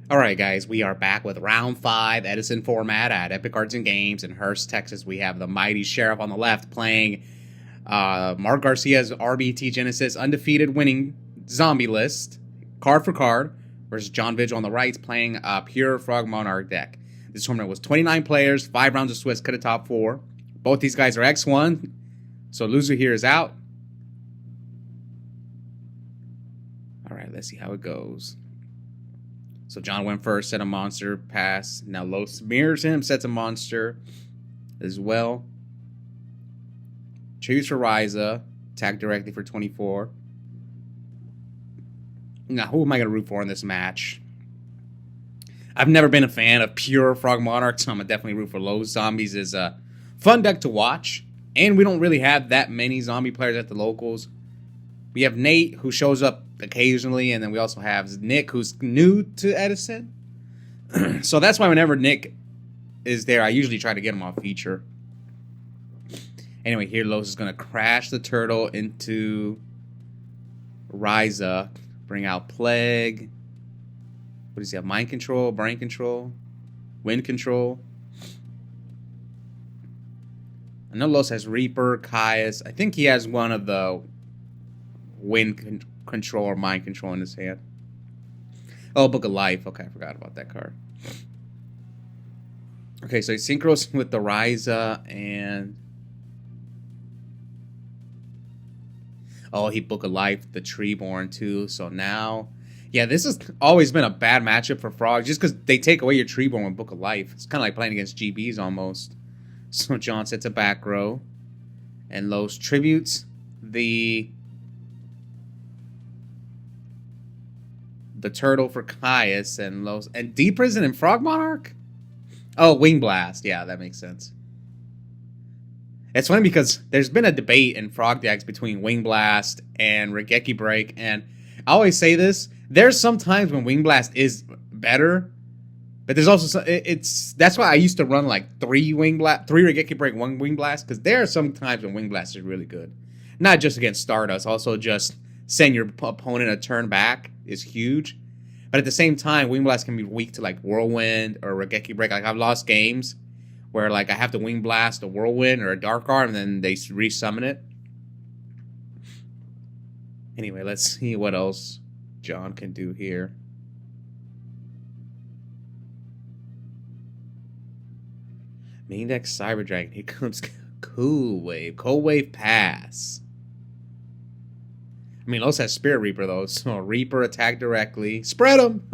Alright guys, we are back with round 5 Edison format at Epik Arts and Games in Hurst, Texas. We have the mighty Sheriff on the left playing Mark Garcia's RBT Genesis undefeated winning zombie list, card for card, versus John Vigil on the right playing a pure Frog Monarch deck. This tournament was 29 players, 5 rounds of Swiss, cut a top 4. Both these guys are X1, so loser here is out. Alright, let's see how it goes. So John went first, set a monster, pass. Now Los mirrors him, sets a monster as well. Choose for Ryza, attack directly for 24. Now, who am I going to root for in this match? I've never been a fan of pure Frog Monarch, so I'm going to definitely root for Los. Zombies is a fun deck to watch, and we don't really have that many zombie players at the locals. We have Nate, who shows up occasionally, and then we also have Nick, who's new to Edison. So that's why whenever Nick is there, I usually try to get him off feature. Anyway, here Los is going to crash the turtle into Ryza, bring out Plague. What does he have? Mind Control, Brain Control, Wind Control. I know Los has Reaper, Caius. I think he has one of the Wind Control or Mind Control in his hand. Oh, Book of Life. Okay, I forgot about that card. Okay, so he synchros with the Ryza and... Oh, he Book of Life, the Treeborn too. So now... Yeah, this has always been a bad matchup for Frog, just because they take away your Treeborn with Book of Life. It's kind of like playing against GBs almost. So John sets a back row. And Los tributes the turtle for Caius and Los and Deep Prison and Frog Monarch? Oh, Wing Blast. Yeah, that makes sense. It's funny because there's been a debate in Frog decks between Wing Blast and Regeki Break, and I always say this, there's some times when Wing Blast is better, but there's also that's why I used to run like 3 Regeki Break, 1 Wing Blast, because there are some times when Wing Blast is really good. Not just against Stardust, also just send your opponent a turn back is huge. But at the same time, Wing Blast can be weak to like Whirlwind or Regeki Break. Like I've lost games where like I have to Wing Blast a Whirlwind or a Dark Arm and then they resummon it. Anyway, let's see what else John can do here. Main deck Cyber Dragon. Here comes Cool Wave. Cold Wave Pass. I mean, Los has Spirit Reaper, though, so Reaper attack directly. Spread them!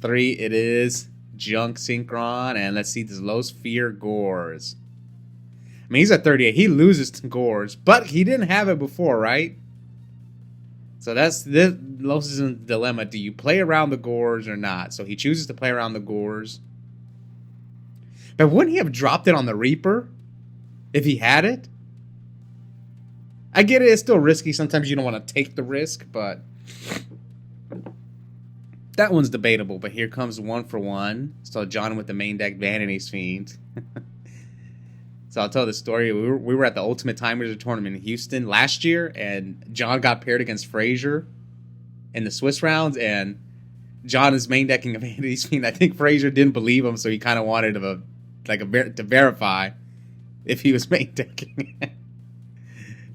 3, it is. Junk Synchron, and let's see, does Los fear Gores? I mean, he's at 38. He loses to Gores, but he didn't have it before, right? So that's this. Los is in a dilemma. Do you play around the Gores or not? So he chooses to play around the Gores. But wouldn't he have dropped it on the Reaper if he had it? I get it, it's still risky. Sometimes you don't want to take the risk, but that one's debatable. But here comes 1 for 1. So John with the main deck Vanity's Fiend. So I'll tell the story. We were at the Ultimate Timers tournament in Houston last year, and John got paired against Frazier in the Swiss rounds, and John is main decking a Vanity's Fiend. I think Frazier didn't believe him, so he kind of wanted to verify if he was main decking.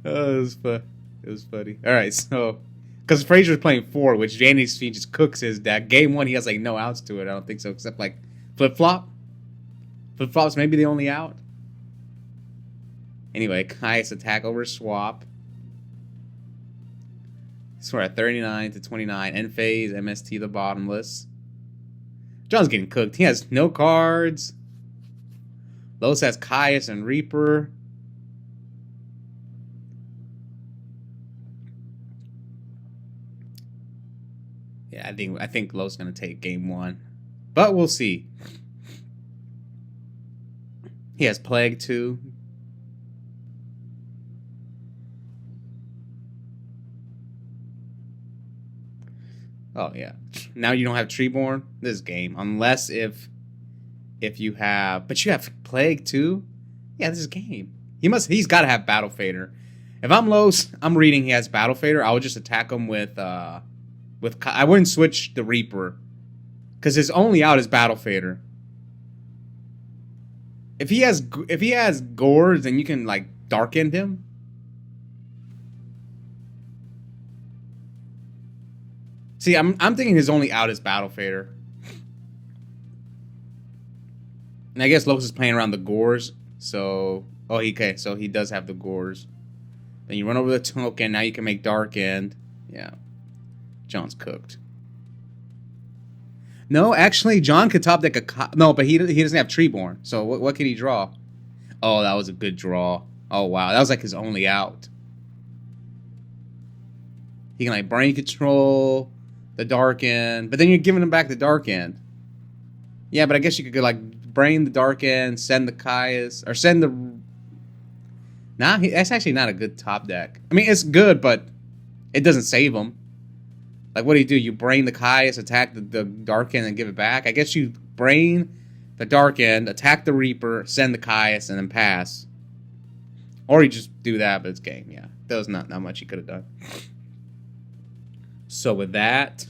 Oh, it was funny. All right, so because Frazier's playing 4, which Vanity's Fiend just cooks his deck. Game 1, he has like no outs to it. I don't think so, except like flip flop. Flip flop's maybe the only out. Anyway, Caius attack over swap. So we're at 39 to 29. End phase, MST the bottomless. John's getting cooked. He has no cards. Los has Caius and Reaper. Yeah, I think Los gonna take game 1, but we'll see. He has Plague too. Oh yeah, now you don't have Treeborn this game, unless if you have, but you have Plague too. Yeah, this is game. He's got to have Battle Fader. If I'm Los, I'm reading he has Battle Fader. I would just attack him with I wouldn't switch the Reaper because his only out is Battle Fader. If he has Gores, then you can like Dark End him. See, I'm thinking his only out is Battle Fader. And I guess Los is playing around the Gores, so okay, so he does have the Gores. Then you run over the token. Now you can make Dark End. Yeah, John's cooked. No, actually, John could top deck a... No, but he doesn't have Treeborn. So what can he draw? Oh, that was a good draw. Oh, wow. That was like his only out. He can like Brain Control, the Dark End. But then you're giving him back the Dark End. Yeah, but I guess you could go like Brain the Dark End, send the Caius, or send the... Nah, that's actually not a good top deck. I mean, it's good, but it doesn't save him. Like, what do? You brain the Caius, attack the Dark End, and give it back? I guess you brain the Dark End, attack the Reaper, send the Caius, and then pass. Or you just do that, but it's game, yeah. There was not much you could have done. So with that,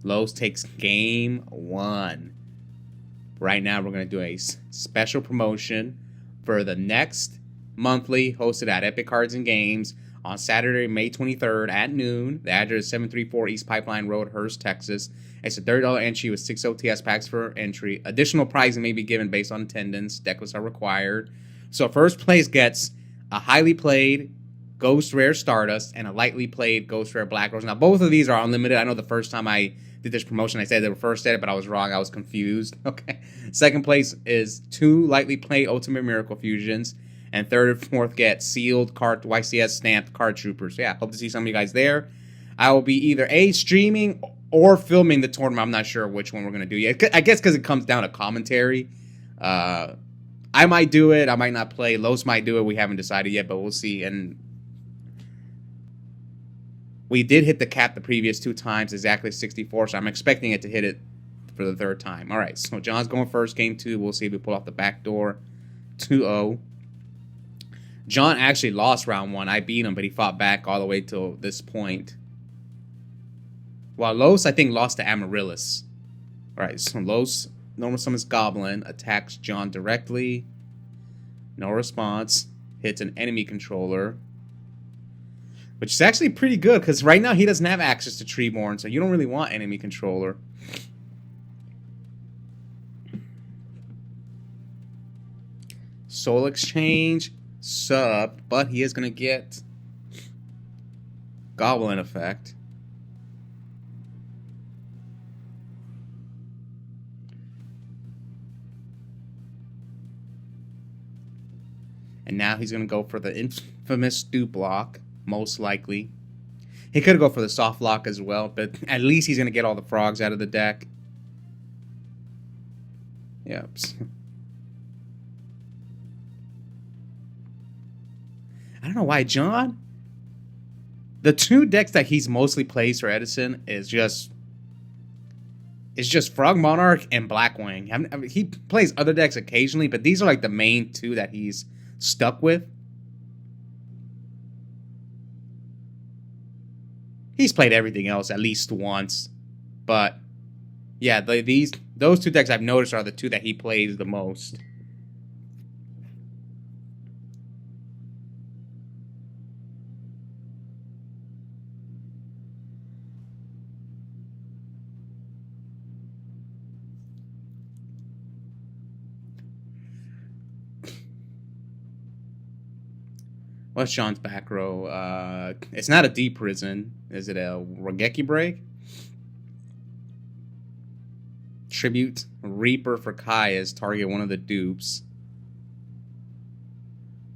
Los takes game 1. Right now, we're going to do a special promotion for the next monthly hosted at Epik Cards and Games on Saturday, May 23rd at noon. The address is 734 East Pipeline Road, Hurst, Texas. It's a $30 entry with 6 OTS packs for entry. Additional prizing may be given based on attendance. Deck lists are required. So first place gets a highly played Ghost Rare Stardust and a lightly played Ghost Rare Black Rose. Now, both of these are unlimited. I know the first time I did this promotion, I said they were first at it, but I was wrong. I was confused. Okay. Second place is 2 lightly played Ultimate Miracle Fusions. And third and fourth get sealed card YCS stamped card troopers. Yeah, hope to see some of you guys there. I will be either streaming or filming the tournament. I'm not sure which one we're gonna do yet. I guess because it comes down to commentary. I might do it. I might not play. Los might do it. We haven't decided yet, but we'll see. And we did hit the cap the previous 2 times, exactly 64. So I'm expecting it to hit it for the 3rd time. All right. So John's going first. Game 2. We'll see if we pull off the back door. 2-0. John actually lost round 1. I beat him, but he fought back all the way till this point. While Los, I think, lost to Amaryllis. Alright, so Los, normal summons Goblin, attacks John directly. No response. Hits an enemy controller. Which is actually pretty good, because right now he doesn't have access to Treeborn, so you don't really want enemy controller. Soul Exchange. Sub, but he is going to get Goblin effect. And now he's going to go for the infamous Dupe Lock, most likely. He could go for the soft lock as well, but at least he's going to get all the frogs out of the deck. Yep. I don't know why John. The 2 decks that he's mostly plays for Edison is just Frog Monarch and Blackwing. I mean, he plays other decks occasionally, but these are like the main 2 that he's stuck with. He's played everything else at least once, but yeah, those 2 decks I've noticed are the 2 that he plays the most. What's Sean's back row? It's not a deep prison. Is it a Regeki break? Tribute Reaper for Caius. Target one of the dupes.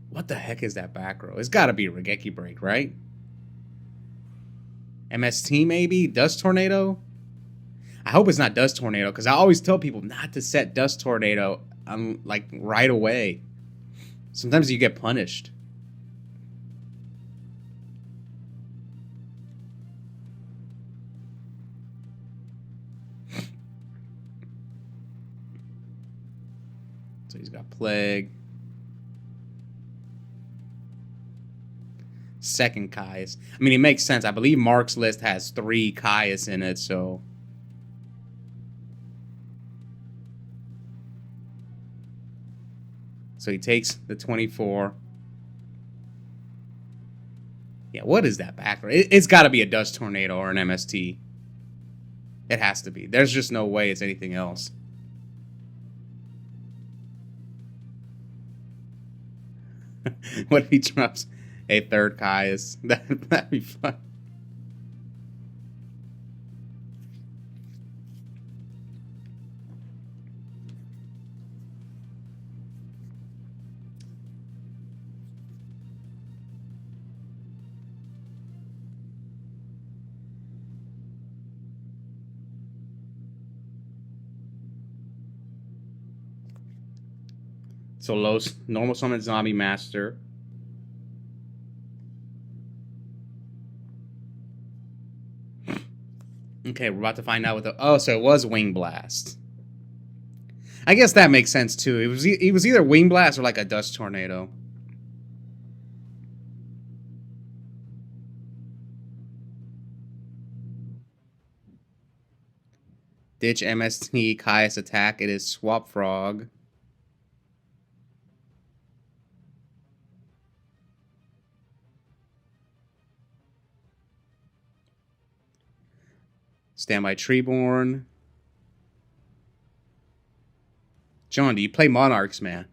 What the heck is that back row? It's got to be a Regeki break, right? MST maybe? Dust Tornado? I hope it's not Dust Tornado, because I always tell people not to set Dust Tornado like right away. Sometimes you get punished. So he's got Plague. second Caius. I mean, it makes sense. I believe Mark's list has 3 Caius in it, so... So he takes the 24. Yeah, what is that background? It's got to be a Dust Tornado or an MST. It has to be. There's just no way it's anything else. What if he drops a 3rd Caius? That'd be fun. So Los, normal summon Zombie Master. Okay, we're about to find out what the... Oh, so it was Wing Blast. I guess that makes sense, too. It was either Wing Blast or like a Dust Tornado. Ditch MST Caius attack. It is Swap Frog. Standby Treeborn. John, do you play Monarchs, man?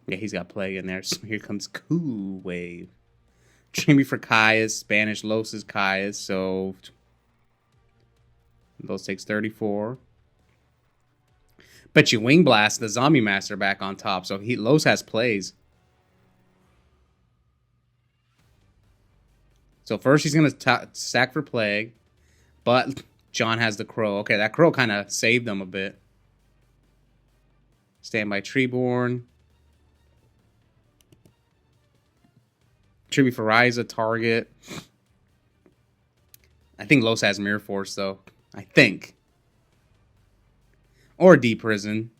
Yeah, he's got Plague in there. So here comes Cool Wave. Dreamy for Caius. Spanish Los's Caius. So Los takes 34. Bet you Wing Blast the Zombie Master back on top. So Los has plays. So first he's going to stack for Plague. But John has the Crow. Okay, that Crow kind of saved him a bit. Standby Treeborn. Tribute for Ryza, target. I think Los has Mirror Force, though. I think. Or D-Prison.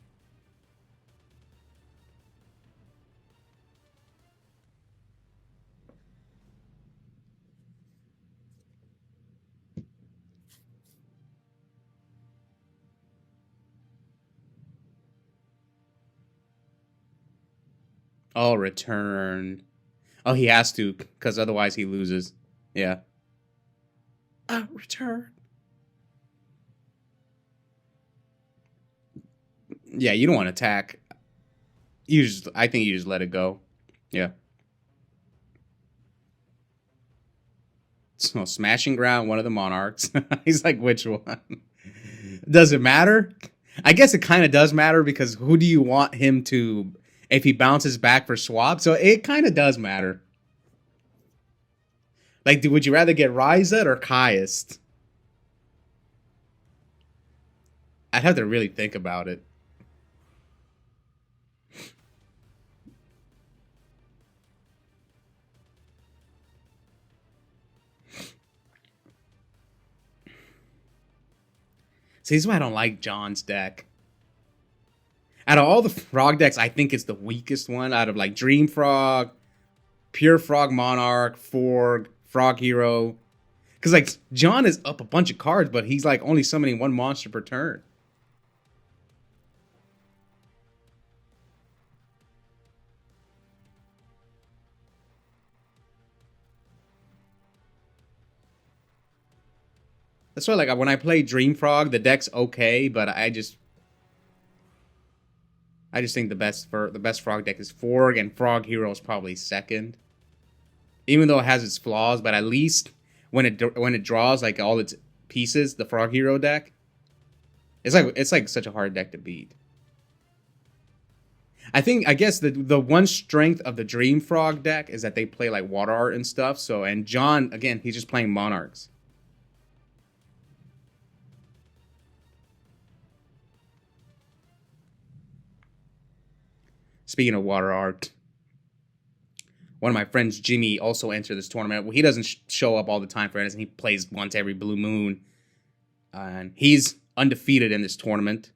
Oh, return. Oh, he has to, because otherwise he loses. Yeah. Return. Yeah, you don't want to attack. I think you just let it go. Yeah. So, Smashing Ground, one of the Monarchs. He's like, which one? Does it matter? I guess it kind of does matter, because who do you want him to... If he bounces back for swap, so it kind of does matter. Like, would you rather get Ryza or Caius? I'd have to really think about it. See, this is why I don't like John's deck. Out of all the frog decks, I think it's the weakest one. Out of like Dream Frog, Pure Frog Monarch, Frog Hero. Because like John is up a bunch of cards, but he's like only summoning 1 monster per turn. That's why like when I play Dream Frog, the deck's okay, but I just think the best frog deck is Frog, and Frog Hero is probably second. Even though it has its flaws, but at least when it draws like all its pieces, the Frog Hero deck, it's like such a hard deck to beat. I guess the one strength of the Dream Frog deck is that they play like water art and stuff. So, and John, again, he's just playing Monarchs. Speaking of water art, one of my friends, Jimmy, also entered this tournament. Well, he doesn't show up all the time for Edison. He plays once every blue moon. And he's undefeated in this tournament.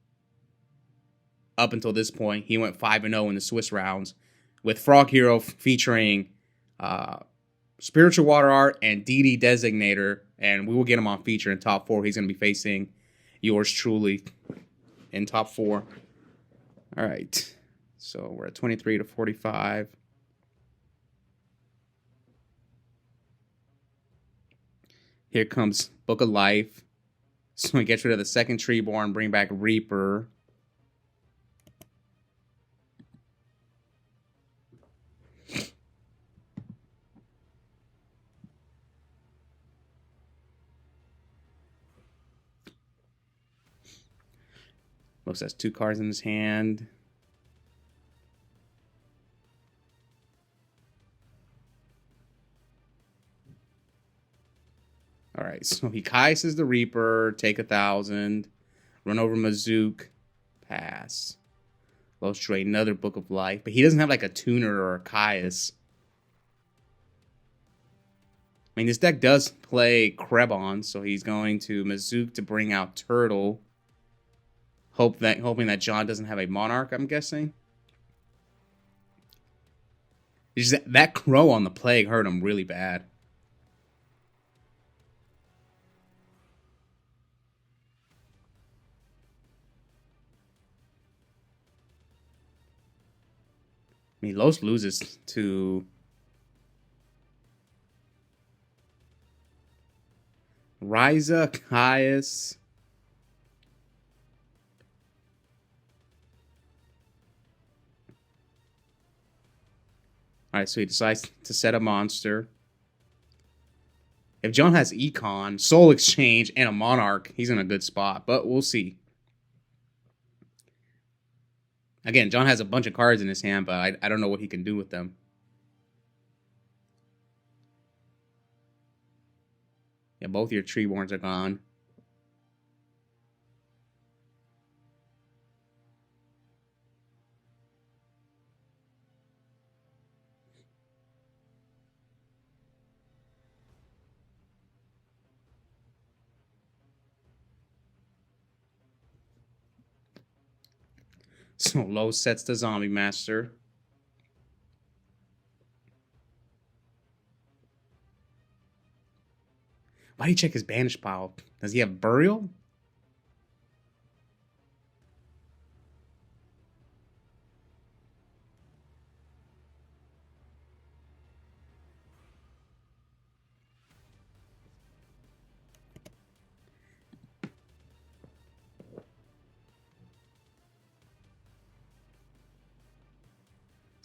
Up until this point, he went 5-0 in the Swiss rounds with Frog Hero featuring Spiritual Water Art and DD Designator. And we will get him on feature in top 4. He's going to be facing yours truly in top 4. All right. So we're at 23 to 45. Here comes Book of Life. So we get rid of the second Treeborn, bring back Reaper. Los has 2 cards in his hand. All right, so he Kaises the Reaper, take 1,000, run over Mazook, pass. Los drew another Book of Life, but he doesn't have like a tuner or a Caius. I mean, this deck does play Krebon, so he's going to Mazook to bring out Turtle. Hoping that John doesn't have a Monarch, I'm guessing. It's just that Crow on the Plague hurt him really bad. I mean, Los loses to Ryza, Caius. All right, so he decides to set a monster. If John has Econ, Soul Exchange, and a Monarch, he's in a good spot, but we'll see. Again, John has a bunch of cards in his hand, but I don't know what he can do with them. Yeah, both your Treeborns are gone. So Low sets the Zombie Master. Why do you check his banish pile? Does he have Burial?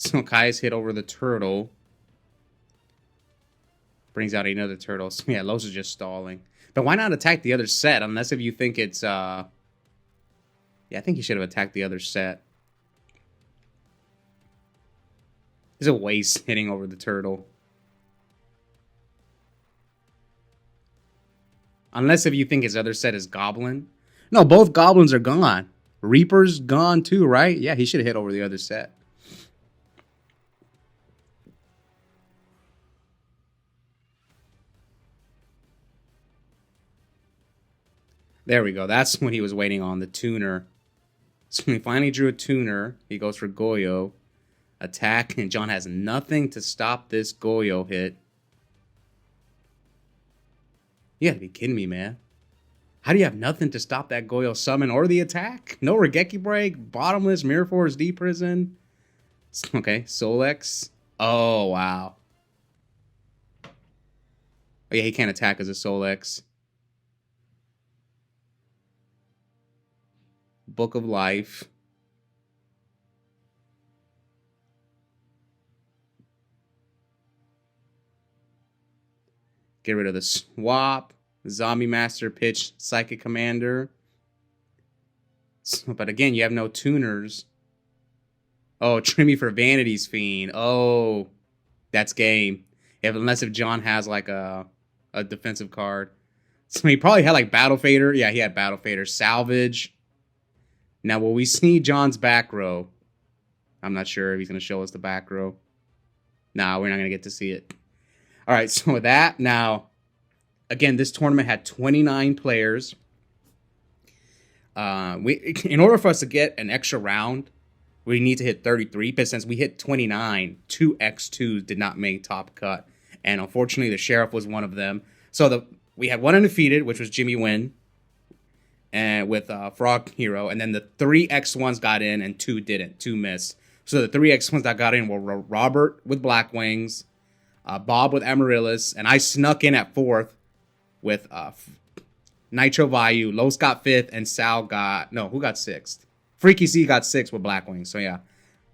So Kai's hit over the Turtle. Brings out another Turtle. So yeah, Los is just stalling. But why not attack the other set? Unless if you think it's... Yeah, I think he should have attacked the other set. It's a waste hitting over the Turtle. Unless if you think his other set is Goblin. No, both Goblins are gone. Reaper's gone too, right? Yeah, he should have hit over the other set. There we go. That's when he was waiting on the tuner. So when he finally drew a tuner, he goes for Goyo. Attack, and John has nothing to stop this Goyo hit. You gotta be kidding me, man. How do you have nothing to stop that Goyo summon or the attack? No Regeki Break, Bottomless, Mirror Force, D Prison. Okay, Solex. Oh, wow. Oh, yeah, he can't attack as a Solex. Book of Life. Get rid of the swap. Zombie Master pitch Psychic Commander. So, but again, you have no tuners. Oh, Trimmy for Vanity's Fiend. Oh, that's game. Unless if John has like a defensive card. So he probably had like Battle Fader. Yeah, he had Battle Fader. Salvage. Now, will we see John's back row? I'm not sure if he's going to show us the back row. Nah, we're not going to get to see it. All right, so with that, now, again, this tournament had 29 players. In order for us to get an extra round, we need to hit 33. But since we hit 29, 2 X2s did not make top cut. And unfortunately, the Sheriff was one of them. So we had one undefeated, which was Jimmy Wynn, and with Frog Hero. And then the 3 X1s got in and 2 didn't. 2 missed. So the 3 X1s that got in were Robert with Black Wings, Bob with Amaryllis, and I snuck in at 4th with Nitro Vayu. Los got 5th, and Sal got... No, who got 6th? Freaky C got 6th with Black Wings. So yeah,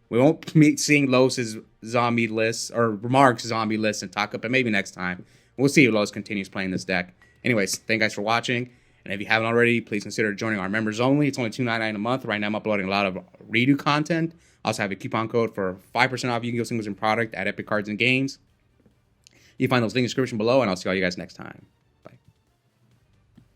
we won't be seeing Los's zombie list, or Mark's zombie list and Taka, but maybe next time. We'll see if Los continues playing this deck. Anyways, thank you guys for watching. And if you haven't already, please consider joining our members only. It's only $2.99 a month. Right now, I'm uploading a lot of redo content. I also have a coupon code for 5% off Yu-Gi-Oh! Singles and product at Epik Cards and Games. You can find those links in the description below, and I'll see all you guys next time.